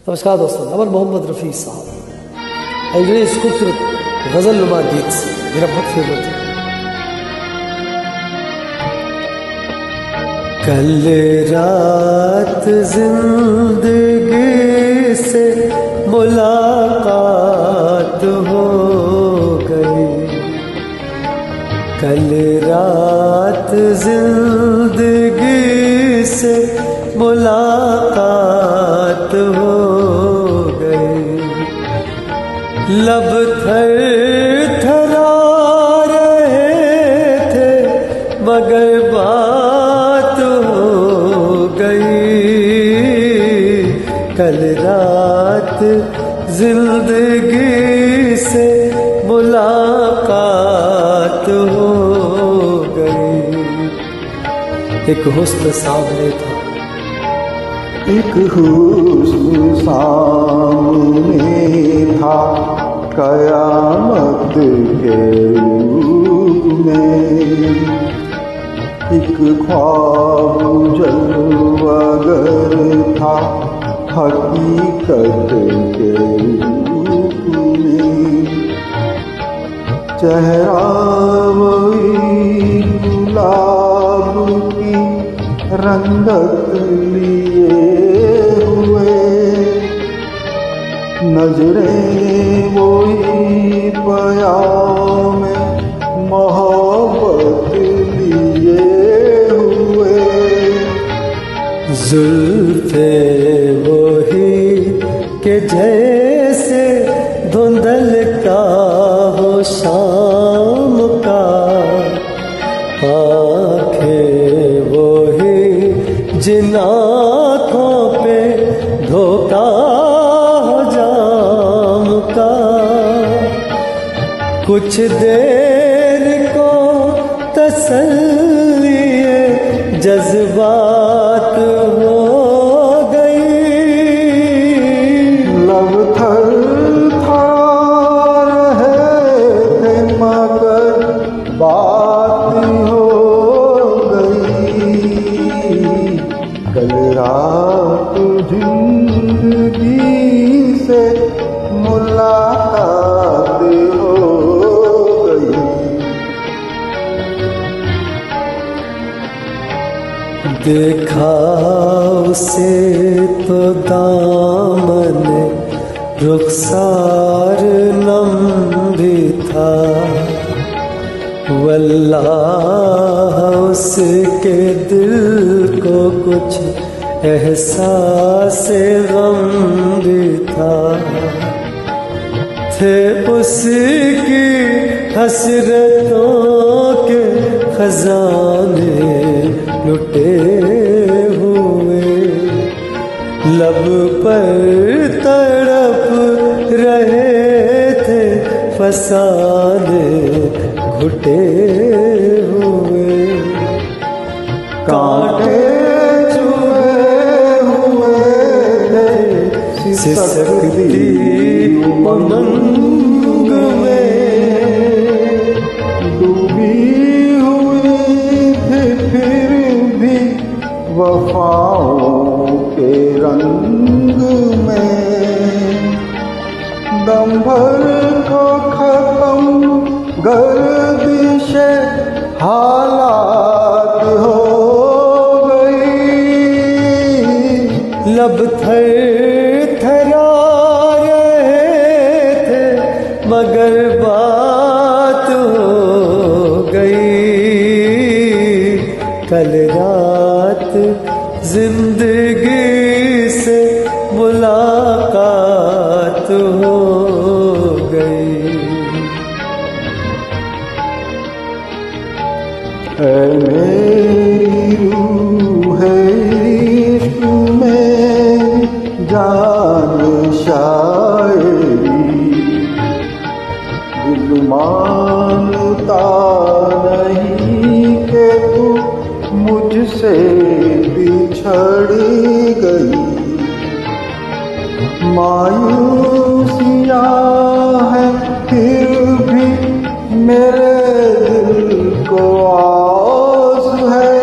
नमस्कार दोस्तों, अमर मोहम्मद रफ़ी साहब एंड इस खूबसूरत गज़ल नुमा गीत से मेरा बहुत फेवरेट है। कल रात जिंदगी से मुलाकात हो गई, कल रात जिंदगी से मुलाकात हो गई। लब थर थरा रहे थे मगर बात हो गई, कल रात जिंदगी से मुलाकात हो गई। एक हुस्न सामने था, एक हुस्न सामने था, कयामत के रूप में। एक ख्वाब जलवागर था, हकीकत के रूप में। चेहरा वही गुलाब की रंगत लिए हुए, नजरें वही प्याम मोहब्बत लिए हुए। जुल्फे वही के जैसे धुंधल का हो शाम का, आँखें वही जिन आँखों पे धोखा हो जाम का। कुछ देर को तसल्ली जज्बात हो गई, लब थर थर है मगर बात हो गई। कल रात जिंदगी से मुलाकात हो गई। देखा उसे तो दामन रुखसार नम भी था, वल्लाह उसके दिल को कुछ एहसास गम भी था। थे उसकी हसरतों के खजाने लुटे हुए, लब पर तड़प रहे थे फसाने घुटे हुए। कांटे चुभे हुए थे सिसकती उमंग में, डूबी हुई थी फिर भी वफाओं के रंग में। दम भर को खत्म गर्दिश हालात हो गई, लब थर थरा रहे थे मगर बात हो गई, कल रात जिंदगी से मुलाकात हो गई। ऐ मेरी रूह इश्क में जान शायरी, दिल मानता नहीं कि तू मुझसे बिछड़ गई। मायूसियाँ हैं फिर भी मेरे दिल को आस है,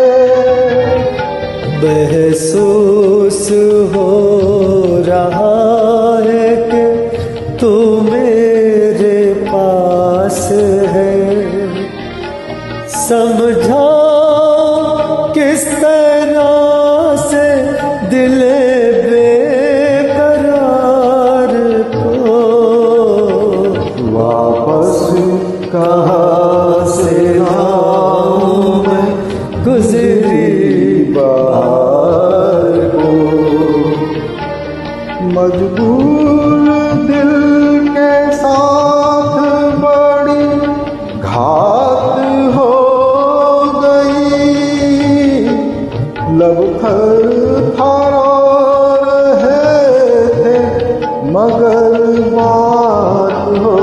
महसूस हो रहा मजबूर दिल के साथ बड़ी घात हो गई, लब थरथरा रहे थे मगर बात हो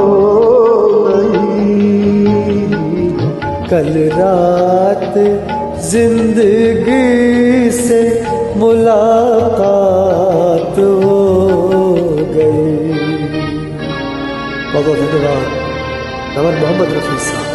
गई। कल रात जिंदगी से मुलाकात हो गई। बहुत बहुत धन्यवाद नमन मोहम्मद रफ़ी साहब।